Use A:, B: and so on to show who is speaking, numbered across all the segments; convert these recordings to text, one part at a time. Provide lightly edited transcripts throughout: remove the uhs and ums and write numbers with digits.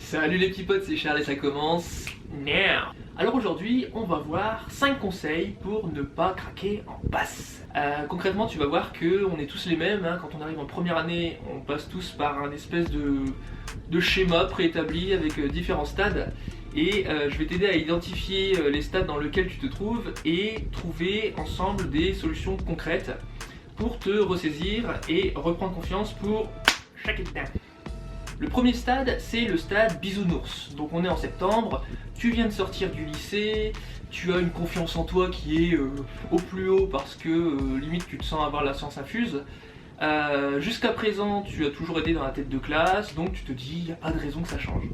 A: Salut les petits potes, c'est Charles et ça commence now. Alors aujourd'hui, on va voir 5 conseils pour ne pas craquer en passe. Concrètement, tu vas voir que on est tous les mêmes, hein. Quand on arrive en première année, on passe tous par un espèce de schéma préétabli avec différents stades. Et je vais t'aider à identifier les stades dans lesquels tu te trouves et trouver ensemble des solutions concrètes pour te ressaisir et reprendre confiance pour chaque étape. Le premier stade, c'est le stade bisounours. Donc on est en septembre, tu viens de sortir du lycée, tu as une confiance en toi qui est au plus haut parce que limite tu te sens avoir la science infuse. Jusqu'à présent, tu as toujours été dans la tête de classe, donc tu te dis, il n'y a pas de raison que ça change.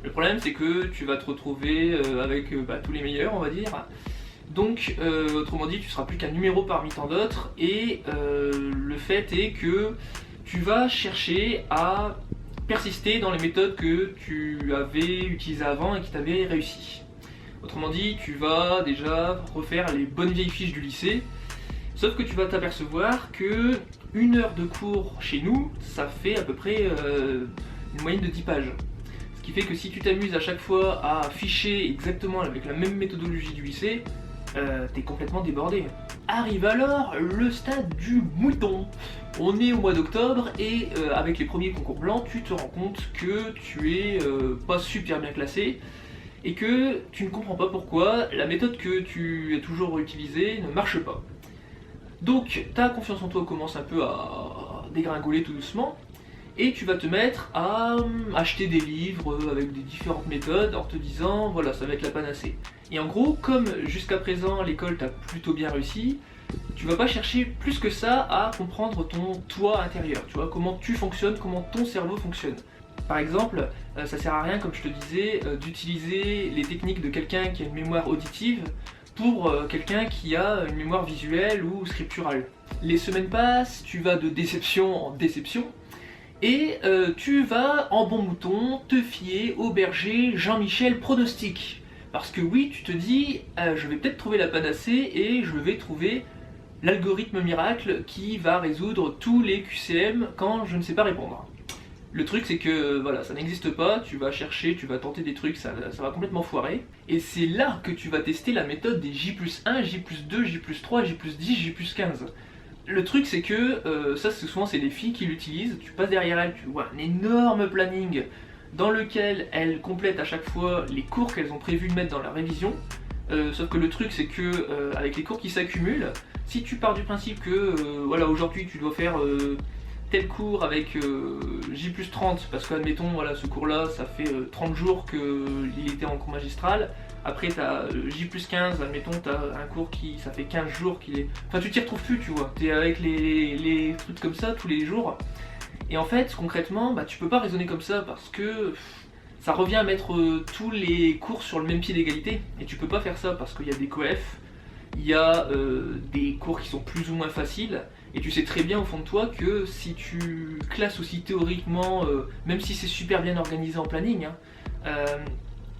A: Le problème, c'est que tu vas te retrouver avec tous les meilleurs, on va dire. Donc, autrement dit, tu seras plus qu'un numéro parmi tant d'autres, et le fait est que tu vas chercher à persister dans les méthodes que tu avais utilisées avant et qui t'avaient réussi. Autrement dit, tu vas déjà refaire les bonnes vieilles fiches du lycée, sauf que tu vas t'apercevoir que 1 heure de cours chez nous, ça fait à peu près une moyenne de 10 pages. Ce qui fait que si tu t'amuses à chaque fois à ficher exactement avec la même méthodologie du lycée, t'es complètement débordé. Arrive alors le stade du mouton. On est au mois d'octobre et avec les premiers concours blancs, tu te rends compte que tu es pas super bien classé et que tu ne comprends pas pourquoi la méthode que tu as toujours utilisée ne marche pas. Donc ta confiance en toi commence un peu à dégringoler tout doucement et tu vas te mettre à acheter des livres avec des différentes méthodes en te disant voilà, ça va être la panacée. Et en gros, comme jusqu'à présent l'école t'a plutôt bien réussi, tu vas pas chercher plus que ça à comprendre ton toi intérieur, tu vois, comment tu fonctionnes, comment ton cerveau fonctionne. Par exemple, ça sert à rien, comme je te disais, d'utiliser les techniques de quelqu'un qui a une mémoire auditive pour quelqu'un qui a une mémoire visuelle ou scripturale. Les semaines passent, tu vas de déception en déception, et tu vas, en bon mouton, te fier au berger Jean-Michel Pronostic. Parce que oui, tu te dis, je vais peut-être trouver la panacée et je vais trouver l'algorithme miracle qui va résoudre tous les QCM quand je ne sais pas répondre. Le truc c'est que voilà, ça n'existe pas, tu vas chercher, tu vas tenter des trucs, ça va complètement foirer. Et c'est là que tu vas tester la méthode des J+1, J+2, J+3, J+10, J+15. Le truc c'est que, souvent c'est les filles qui l'utilisent, tu passes derrière elles, tu vois un énorme planning dans lequel elles complètent à chaque fois les cours qu'elles ont prévu de mettre dans la révision. Sauf que le truc c'est que avec les cours qui s'accumulent, si tu pars du principe que voilà, aujourd'hui tu dois faire tel cours avec J+30 parce que admettons voilà, ce cours là ça fait 30 jours qu'il était en cours magistral, après t'as J+15, admettons t'as un cours qui ça fait 15 jours qu'il est... Enfin tu t'y retrouves plus, tu vois, t'es avec les trucs comme ça tous les jours. Et en fait, concrètement, tu peux pas raisonner comme ça parce que ça revient à mettre tous les cours sur le même pied d'égalité. Et tu peux pas faire ça parce qu'il y a des coefs, il y a des cours qui sont plus ou moins faciles. Et tu sais très bien au fond de toi que si tu classes aussi théoriquement, même si c'est super bien organisé en planning,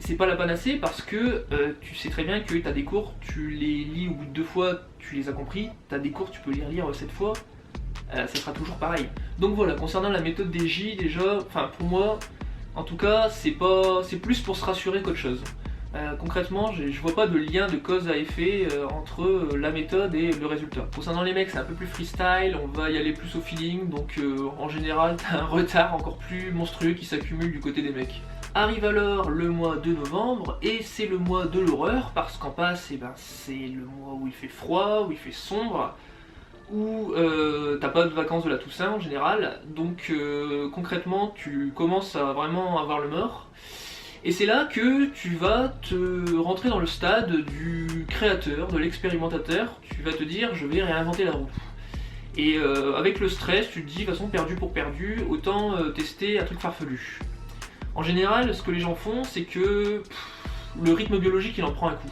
A: c'est pas la panacée parce que tu sais très bien que tu as des cours, tu les lis au bout de 2 fois, tu les as compris. Tu as des cours, tu peux les relire 7 fois. Ça sera toujours pareil. Donc voilà, concernant la méthode des J, déjà, enfin pour moi, en tout cas, c'est plus pour se rassurer qu'autre chose. Concrètement, je vois pas de lien de cause à effet entre la méthode et le résultat. Concernant les mecs, c'est un peu plus freestyle, on va y aller plus au feeling, donc en général, t'as un retard encore plus monstrueux qui s'accumule du côté des mecs. Arrive alors le mois de novembre, et c'est le mois de l'horreur, parce qu'en passe, c'est le mois où il fait froid, où il fait sombre, où t'as pas de vacances de la Toussaint en général, donc concrètement tu commences à vraiment avoir le mort, et c'est là que tu vas te rentrer dans le stade du créateur, de l'expérimentateur. Tu vas te dire je vais réinventer la roue. Et avec le stress, tu te dis de toute façon perdu pour perdu, autant tester un truc farfelu. En général, ce que les gens font, c'est que le rythme biologique il en prend un coup.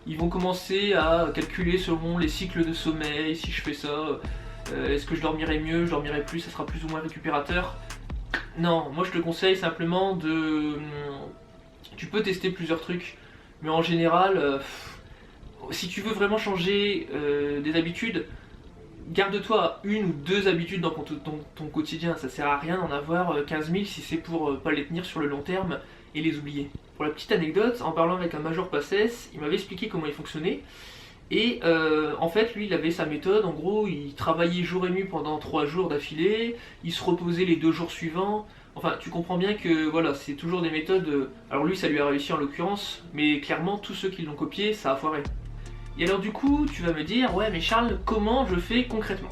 A: Ils vont commencer à calculer selon les cycles de sommeil, si je fais ça, est-ce que je dormirai mieux, je dormirai plus, ça sera plus ou moins récupérateur. Non, moi je te conseille simplement de... Tu peux tester plusieurs trucs, mais en général, si tu veux vraiment changer des habitudes, garde-toi une ou deux habitudes dans ton quotidien, ça sert à rien d'en avoir 15 000 si c'est pour pas les tenir sur le long terme et les oublier. Pour la petite anecdote, en parlant avec un major PACES, il m'avait expliqué comment il fonctionnait. Et en fait, lui, il avait sa méthode. En gros, il travaillait jour et nuit pendant 3 jours d'affilée, il se reposait les 2 jours suivants. Enfin, tu comprends bien que voilà, c'est toujours des méthodes. Alors lui, ça lui a réussi en l'occurrence, mais clairement, tous ceux qui l'ont copié, ça a foiré. Et alors du coup, tu vas me dire, ouais, mais Charles, comment je fais concrètement?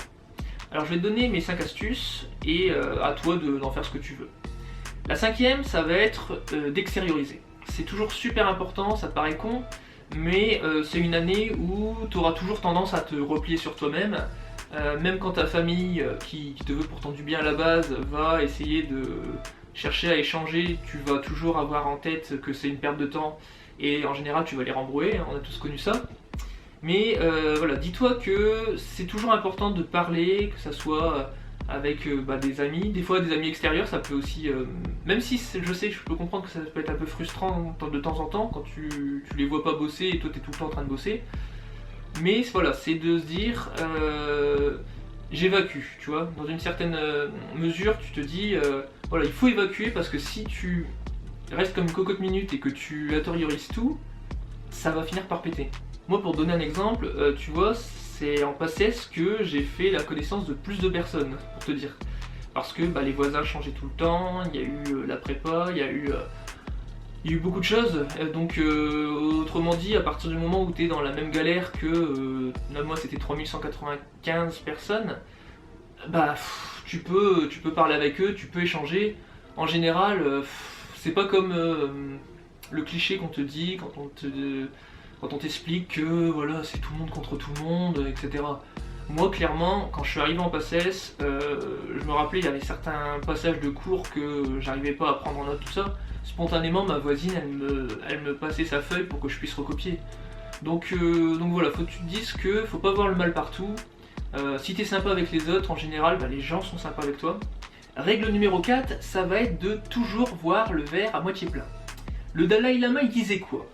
A: Alors je vais te donner mes 5 astuces et à toi d'en faire ce que tu veux. La cinquième, ça va être d'extérioriser. C'est toujours super important, ça te paraît con, mais c'est une année où tu auras toujours tendance à te replier sur toi-même. Même quand ta famille, qui te veut pourtant du bien à la base, va essayer de chercher à échanger, tu vas toujours avoir en tête que c'est une perte de temps et en général tu vas les rembrouiller, on a tous connu ça. Mais voilà, dis-toi que c'est toujours important de parler, que ça soit avec des amis, des fois des amis extérieurs, ça peut aussi, même si je sais, je peux comprendre que ça peut être un peu frustrant de temps en temps quand tu les vois pas bosser et toi tu es tout le temps en train de bosser. Mais voilà, c'est de se dire, j'évacue, tu vois, dans une certaine mesure, tu te dis, voilà, il faut évacuer parce que si tu restes comme une cocotte minute et que tu intériorises tout, ça va finir par péter. Moi, pour te donner un exemple, tu vois, c'est en PACES que j'ai fait la connaissance de plus de personnes, pour te dire. Parce que les voisins changeaient tout le temps, il y a eu la prépa, il y a eu beaucoup de choses. Donc, autrement dit, à partir du moment où tu es dans la même galère que, moi c'était 3195 personnes, tu peux parler avec eux, tu peux échanger. En général, c'est pas comme le cliché qu'on te dit quand on t'explique que voilà, c'est tout le monde contre tout le monde, etc. Moi, clairement, quand je suis arrivé en PACES, je me rappelais, il y avait certains passages de cours que j'arrivais pas à prendre en note, tout ça. Spontanément, ma voisine, elle me passait sa feuille pour que je puisse recopier. Donc voilà, faut que tu te dises que faut pas voir le mal partout. Si t'es sympa avec les autres, en général, les gens sont sympas avec toi. Règle numéro 4, ça va être de toujours voir le verre à moitié plein. Le Dalai Lama, il disait quoi?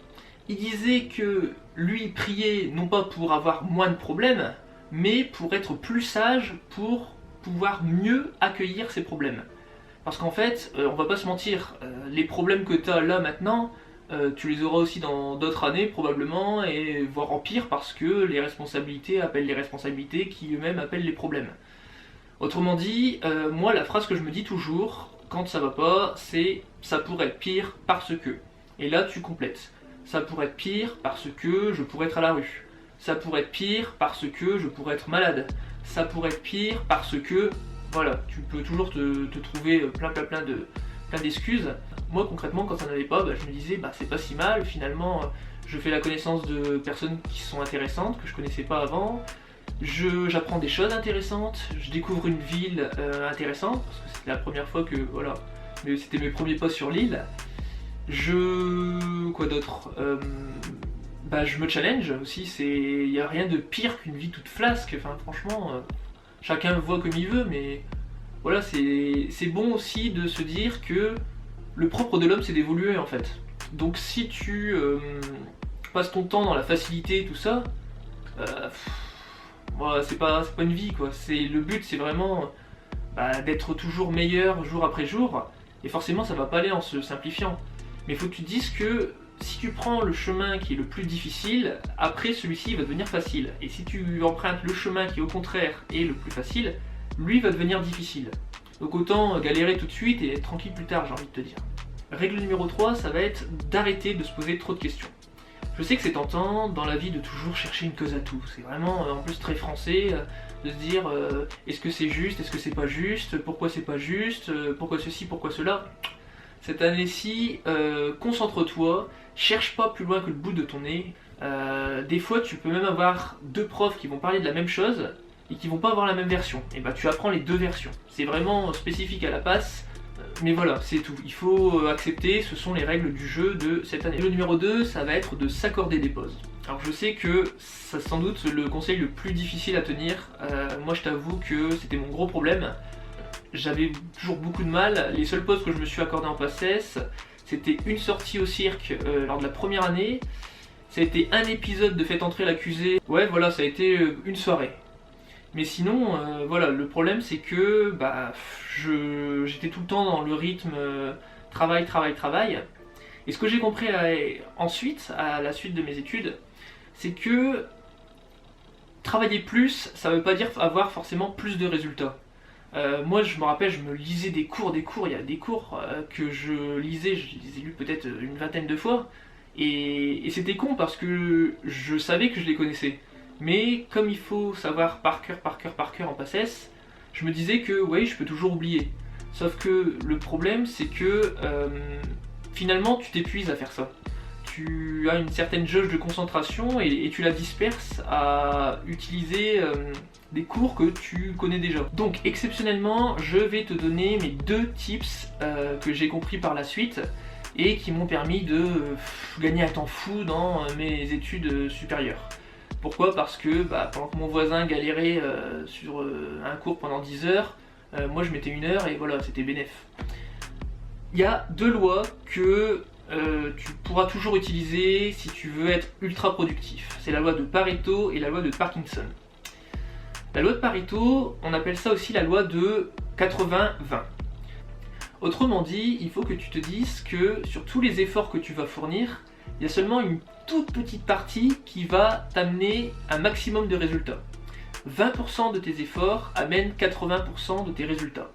A: Il disait que lui priait non pas pour avoir moins de problèmes, mais pour être plus sage, pour pouvoir mieux accueillir ses problèmes. Parce qu'en fait, on va pas se mentir, les problèmes que tu as là maintenant, tu les auras aussi dans d'autres années probablement, et voire en pire parce que les responsabilités appellent les responsabilités qui eux-mêmes appellent les problèmes. Autrement dit, moi la phrase que je me dis toujours quand ça va pas, c'est « ça pourrait être pire parce que ». Et là tu complètes. Ça pourrait être pire parce que je pourrais être à la rue. Ça pourrait être pire parce que je pourrais être malade. Ça pourrait être pire parce que... Voilà, tu peux toujours te trouver plein d'excuses. Moi concrètement, quand ça n'allait pas, je me disais c'est pas si mal, finalement je fais la connaissance de personnes qui sont intéressantes, que je connaissais pas avant. J'apprends des choses intéressantes, je découvre une ville intéressante, parce que c'était la première fois que, voilà, c'était mes premiers pas sur l'île. Quoi d'autre? Je me challenge aussi, il n'y a rien de pire qu'une vie toute flasque, enfin franchement, chacun voit comme il veut, mais voilà, c'est bon aussi de se dire que le propre de l'homme c'est d'évoluer en fait. Donc si tu passes ton temps dans la facilité, tout ça, c'est pas une vie quoi. Le but c'est vraiment d'être toujours meilleur jour après jour, et forcément ça va pas aller en se simplifiant. Mais il faut que tu te dises que si tu prends le chemin qui est le plus difficile, après celui-ci va devenir facile. Et si tu empruntes le chemin qui au contraire est le plus facile, lui va devenir difficile. Donc autant galérer tout de suite et être tranquille plus tard, j'ai envie de te dire. Règle numéro 3, ça va être d'arrêter de se poser trop de questions. Je sais que c'est tentant dans la vie de toujours chercher une cause à tout. C'est vraiment en plus très français de se dire est-ce que c'est juste, est-ce que c'est pas juste, pourquoi c'est pas juste, pourquoi ceci, pourquoi cela. Cette année-ci, concentre-toi, cherche pas plus loin que le bout de ton nez. Des fois, tu peux même avoir deux profs qui vont parler de la même chose et qui vont pas avoir la même version. Et tu apprends les deux versions. C'est vraiment spécifique à la passe, mais voilà, c'est tout. Il faut accepter, ce sont les règles du jeu de cette année. Le numéro 2, ça va être de s'accorder des pauses. Alors je sais que c'est sans doute le conseil le plus difficile à tenir. Moi je t'avoue que c'était mon gros problème. J'avais toujours beaucoup de mal. Les seules pauses que je me suis accordé en PACES, c'était une sortie au cirque lors de la première année. Ça a été un épisode de Faites entrer l'accusé. Ouais, voilà, ça a été une soirée. Mais sinon, voilà, le problème c'est que bah, j'étais tout le temps dans le rythme travail, travail, travail. Et ce que j'ai compris ensuite, à la suite de mes études, c'est que travailler plus, ça veut pas dire avoir forcément plus de résultats. Moi je me rappelle, je me lisais des cours, il y a des cours que je lisais, je les ai lus peut-être une vingtaine de fois, et c'était con parce que je savais que je les connaissais. Mais comme il faut savoir par cœur, par cœur, par cœur en PACES, je me disais que oui, je peux toujours oublier. Sauf que le problème c'est que finalement tu t'épuises à faire ça. Tu as une certaine jauge de concentration et tu la disperses à utiliser des cours que tu connais déjà. Donc exceptionnellement, je vais te donner mes 2 tips que j'ai compris par la suite et qui m'ont permis de gagner un temps fou dans mes études supérieures. Pourquoi? Parce que pendant que mon voisin galérait sur un cours pendant 10 heures, moi je mettais 1 heure et voilà, c'était bénef. Il y a 2 lois que tu pourras toujours utiliser si tu veux être ultra productif. C'est la loi de Pareto et la loi de Parkinson. La loi de Pareto, on appelle ça aussi la loi de 80-20. Autrement dit, il faut que tu te dises que sur tous les efforts que tu vas fournir, il y a seulement une toute petite partie qui va t'amener un maximum de résultats. 20% de tes efforts amènent 80% de tes résultats.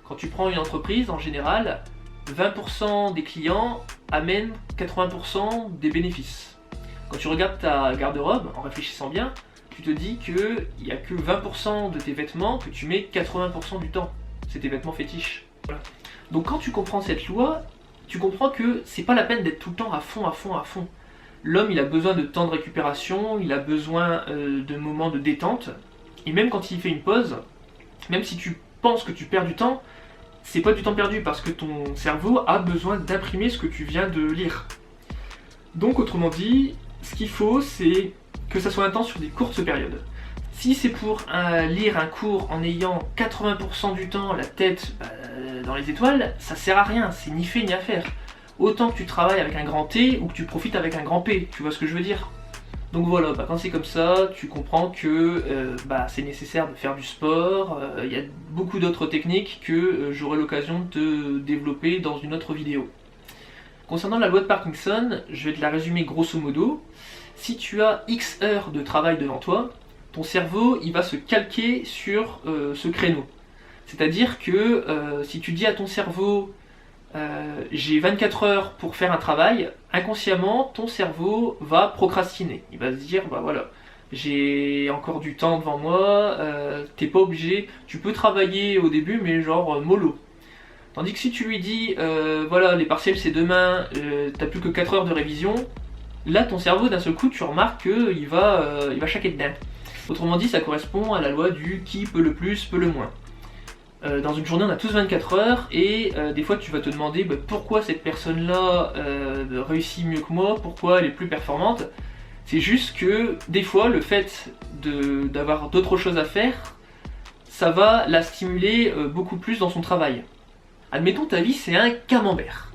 A: Quand tu prends une entreprise, en général, 20% des clients amènent 80% des bénéfices. Quand tu regardes ta garde-robe, en réfléchissant bien, tu te dis qu'il n'y a que 20% de tes vêtements que tu mets 80% du temps. C'est tes vêtements fétiches. Voilà. Donc quand tu comprends cette loi, tu comprends que c'est pas la peine d'être tout le temps à fond, à fond, à fond. L'homme, il a besoin de temps de récupération, il a besoin de moments de détente. Et même quand il fait une pause, même si tu penses que tu perds du temps, c'est pas du temps perdu parce que ton cerveau a besoin d'imprimer ce que tu viens de lire. Donc autrement dit, ce qu'il faut c'est que ça soit un temps sur des courtes périodes. Si c'est pour lire un cours en ayant 80% du temps la tête dans les étoiles, ça sert à rien, c'est ni fait ni à faire. Autant que tu travailles avec un grand T ou que tu profites avec un grand P, tu vois ce que je veux dire? Donc voilà, quand c'est comme ça, tu comprends que c'est nécessaire de faire du sport, il y a beaucoup d'autres techniques que j'aurai l'occasion de te développer dans une autre vidéo. Concernant la loi de Parkinson, je vais te la résumer grosso modo. Si tu as X heures de travail devant toi, ton cerveau il va se calquer sur ce créneau. C'est-à-dire que si tu dis à ton cerveau j'ai 24 heures pour faire un travail, inconsciemment ton cerveau va procrastiner. Il va se dire voilà, j'ai encore du temps devant moi, t'es pas obligé, tu peux travailler au début mais genre mollo. Tandis que si tu lui dis voilà les partiels c'est demain, t'as plus que 4 heures de révision, là ton cerveau d'un seul coup tu remarques qu'il va chaquer dedans. Autrement dit ça correspond à la loi du qui peut le plus peut le moins. Dans une journée on a tous 24 heures et des fois tu vas te demander pourquoi cette personne là réussit mieux que moi, pourquoi elle est plus performante. C'est juste que des fois le fait d'avoir d'autres choses à faire, ça va la stimuler beaucoup plus dans son travail. Admettons ta vie c'est un camembert.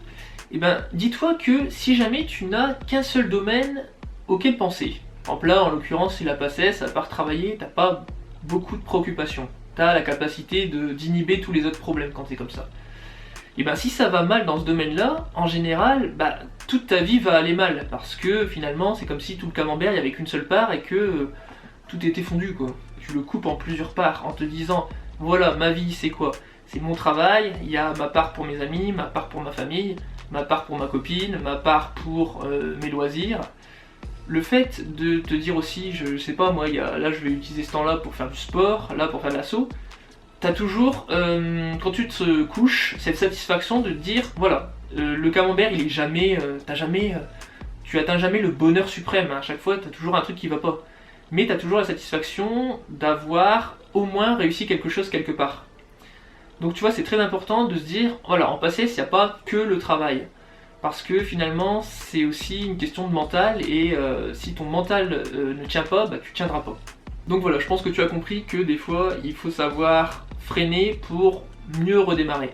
A: Et dis-toi que si jamais tu n'as qu'un seul domaine auquel penser, par exemple là en l'occurrence c'est la PACES, à part travailler t'as pas beaucoup de préoccupations. T'as la capacité d'inhiber tous les autres problèmes quand c'est comme ça. Et si ça va mal dans ce domaine-là, en général, toute ta vie va aller mal, parce que finalement, c'est comme si tout le camembert, il n'y avait qu'une seule part et que tout était fondu, quoi. Tu le coupes en plusieurs parts, en te disant, voilà, ma vie, c'est quoi? C'est mon travail, il y a ma part pour mes amis, ma part pour ma famille, ma part pour ma copine, ma part pour mes loisirs. Le fait de te dire aussi, je sais pas moi, là je vais utiliser ce temps-là pour faire du sport, là pour faire de l'assaut, t'as toujours, quand tu te couches, cette satisfaction de te dire, voilà, le camembert il est jamais, tu atteins jamais le bonheur suprême, à chaque fois t'as toujours un truc qui va pas. Mais t'as toujours la satisfaction d'avoir au moins réussi quelque chose quelque part. Donc tu vois, c'est très important de se dire, voilà, en PACES, il n'y a pas que le travail. Parce que finalement c'est aussi une question de mental et si ton mental ne tient pas, tu tiendras pas. Donc voilà, je pense que tu as compris que des fois il faut savoir freiner pour mieux redémarrer.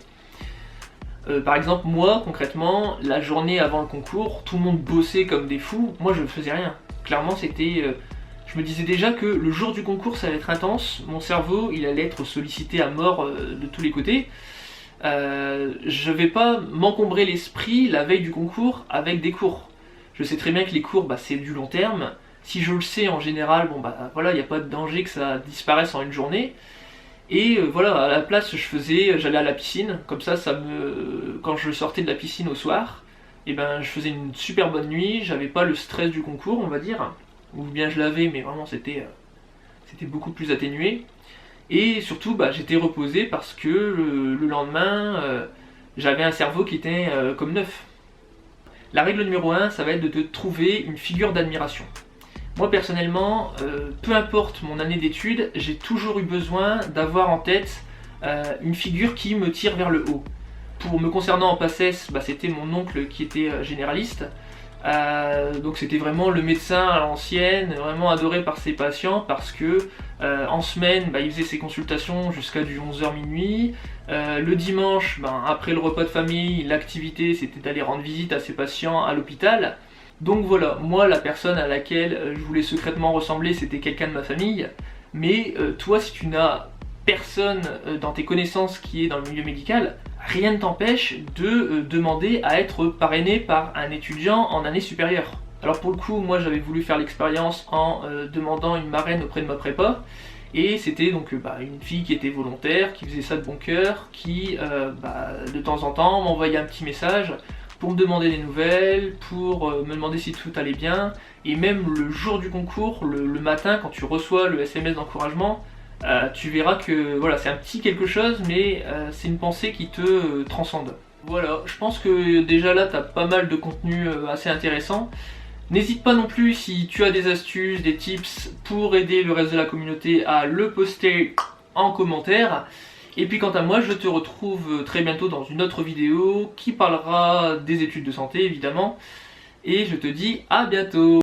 A: Par exemple moi concrètement, la journée avant le concours, tout le monde bossait comme des fous, moi je ne faisais rien. Clairement c'était je me disais déjà que le jour du concours ça allait être intense, mon cerveau il allait être sollicité à mort de tous les côtés. Je vais pas m'encombrer l'esprit la veille du concours avec des cours. Je sais très bien que les cours c'est du long terme. Si je le sais en général, bon voilà, il n'y a pas de danger que ça disparaisse en une journée. Et voilà, à la place j'allais à la piscine, comme ça quand je sortais de la piscine au soir, et je faisais une super bonne nuit, j'avais pas le stress du concours on va dire, ou bien je l'avais mais vraiment c'était beaucoup plus atténué. Et surtout j'étais reposé parce que le lendemain j'avais un cerveau qui était comme neuf. La règle numéro 1, ça va être de te trouver une figure d'admiration. Moi personnellement, peu importe mon année d'études, j'ai toujours eu besoin d'avoir en tête une figure qui me tire vers le haut. Pour me concernant en PACES, c'était mon oncle qui était généraliste. Donc c'était vraiment le médecin à l'ancienne, vraiment adoré par ses patients parce que en semaine il faisait ses consultations jusqu'à du 11h minuit. Le dimanche, après le repas de famille, l'activité c'était d'aller rendre visite à ses patients à l'hôpital. Donc voilà, moi la personne à laquelle je voulais secrètement ressembler c'était quelqu'un de ma famille. Mais toi si tu n'as personne dans tes connaissances qui est dans le milieu médical, rien ne t'empêche de demander à être parrainé par un étudiant en année supérieure. Alors pour le coup, moi j'avais voulu faire l'expérience en demandant une marraine auprès de ma prépa, et c'était donc une fille qui était volontaire, qui faisait ça de bon cœur, qui de temps en temps m'envoyait un petit message pour me demander des nouvelles, pour me demander si tout allait bien, et même le jour du concours, le matin quand tu reçois le SMS d'encouragement, tu verras que voilà, c'est un petit quelque chose, mais c'est une pensée qui te transcende. Voilà, je pense que déjà là, tu as pas mal de contenu assez intéressant. N'hésite pas non plus, si tu as des astuces, des tips pour aider le reste de la communauté, à le poster en commentaire. Et puis quant à moi, je te retrouve très bientôt dans une autre vidéo qui parlera des études de santé évidemment. Et je te dis à bientôt.